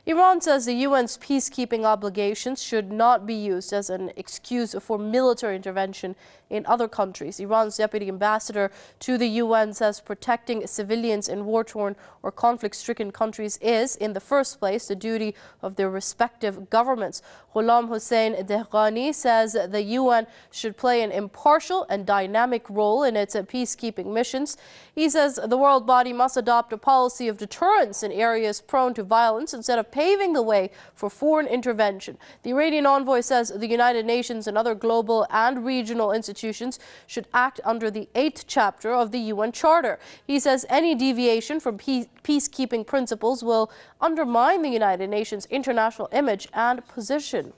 Iran says the UN's peacekeeping obligations should not be used as an excuse for military intervention in other countries. Iran's deputy ambassador to the UN says protecting civilians in war-torn or conflict-stricken countries is, in the first place, the duty of their respective governments. Ghulam Hossein Dehghani says the UN should play an impartial and dynamic role in its peacekeeping missions. He says the world body must adopt a policy of deterrence in areas prone to violence instead of paving the way for foreign intervention. The Iranian envoy says the United Nations and other global and regional institutions should act under the 8th chapter of the UN Charter. He says any deviation from peacekeeping principles will undermine the United Nations' international image and position.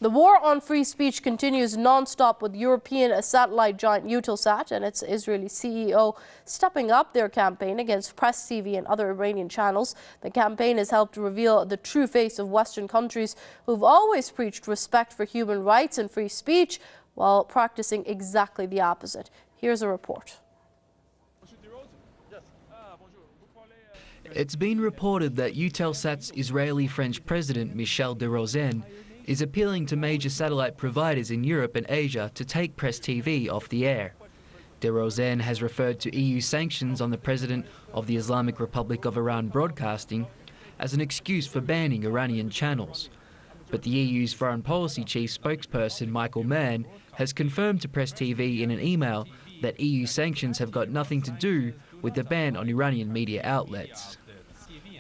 The war on free speech continues non-stop, with European satellite giant Eutelsat and its Israeli CEO stepping up their campaign against Press TV and other Iranian channels. The campaign has helped to reveal the true face of Western countries who've always preached respect for human rights and free speech while practicing exactly the opposite. Here's a report. It's been reported that Eutelsat's Israeli-French president, Michel de Rosen, is appealing to major satellite providers in Europe and Asia to take Press TV off the air. De Rosen has referred to EU sanctions on the president of the Islamic Republic of Iran Broadcasting as an excuse for banning Iranian channels. But the EU's foreign policy chief spokesperson, Michael Mann, has confirmed to Press TV in an email that EU sanctions have got nothing to do with the ban on Iranian media outlets.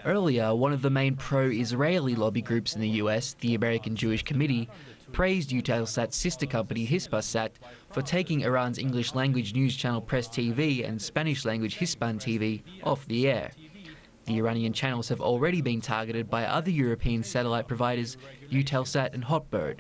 Earlier, one of the main pro-Israeli lobby groups in the US, the American Jewish Committee, praised Eutelsat's sister company Hispasat for taking Iran's English-language news channel Press TV and Spanish-language Hispan TV off the air. The Iranian channels have already been targeted by other European satellite providers, Eutelsat and Hotbird.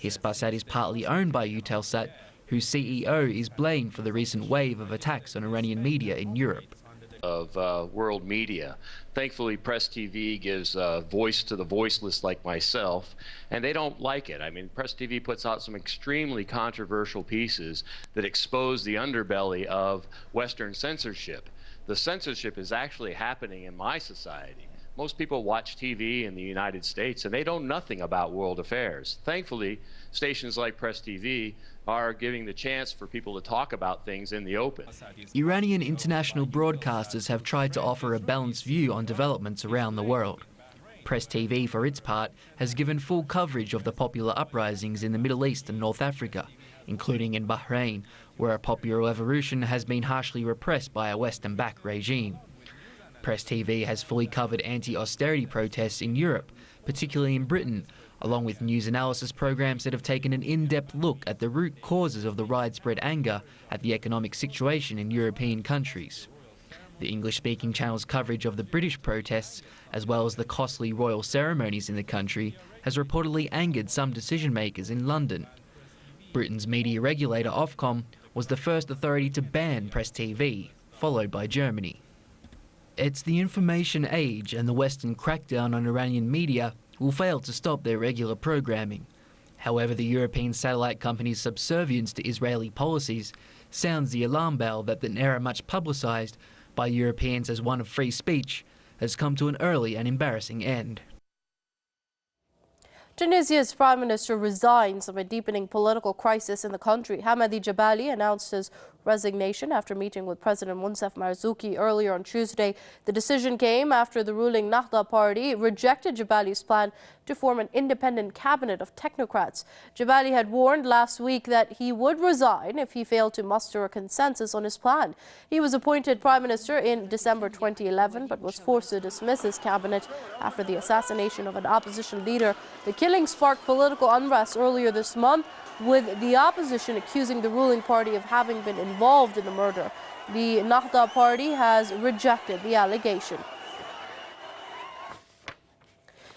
Hispasat is partly owned by Eutelsat, whose CEO is blamed for the recent wave of attacks on Iranian media in Europe. Of world media. Thankfully, Press TV gives voice to the voiceless like myself, and they don't like it. I mean, Press TV puts out some extremely controversial pieces that expose the underbelly of Western censorship. The censorship is actually happening in my society. Most people watch TV in the United States and they know nothing about world affairs. Thankfully, stations like Press TV are giving the chance for people to talk about things in the open. Iranian international broadcasters have tried to offer a balanced view on developments around the world. Press TV, for its part, has given full coverage of the popular uprisings in the Middle East and North Africa, including in Bahrain, where a popular revolution has been harshly repressed by a Western-backed regime. Press TV has fully covered anti-austerity protests in Europe, particularly in Britain, along with news analysis programs that have taken an in-depth look at the root causes of the widespread anger at the economic situation in European countries. The English-speaking channel's coverage of the British protests, as well as the costly royal ceremonies in the country, has reportedly angered some decision-makers in London. Britain's media regulator Ofcom was the first authority to ban Press TV, followed by Germany. It's the information age, and the Western crackdown on Iranian media will fail to stop their regular programming. However, the European satellite company's subservience to Israeli policies sounds the alarm bell that an era much publicised by Europeans as one of free speech has come to an early and embarrassing end. Tunisia's prime minister resigns amid a deepening political crisis in the country. Hamadi Jabali announced his resignation after meeting with President Monsef Marzouki earlier on Tuesday. The decision came after the ruling Nahda party rejected Jabali's plan to form an independent cabinet of technocrats. Jabali had warned last week that he would resign if he failed to muster a consensus on his plan. He was appointed prime minister in December 2011 but was forced to dismiss his cabinet after the assassination of an opposition leader. The killing sparked political unrest earlier this month, with the opposition accusing the ruling party of having been involved in the murder. The Nahda party has rejected the allegation.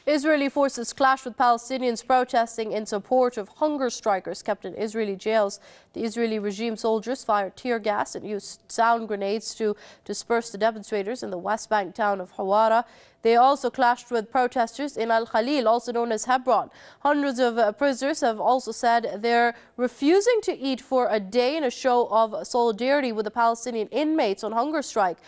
Israeli forces clashed with Palestinians protesting in support of hunger strikers kept in Israeli jails. The Israeli regime soldiers fired tear gas and used sound grenades to disperse the demonstrators in the West Bank town of Hawara. They also clashed with protesters in Al Khalil, also known as Hebron. Hundreds of prisoners have also said they're refusing to eat for a day in a show of solidarity with the Palestinian inmates on hunger strike.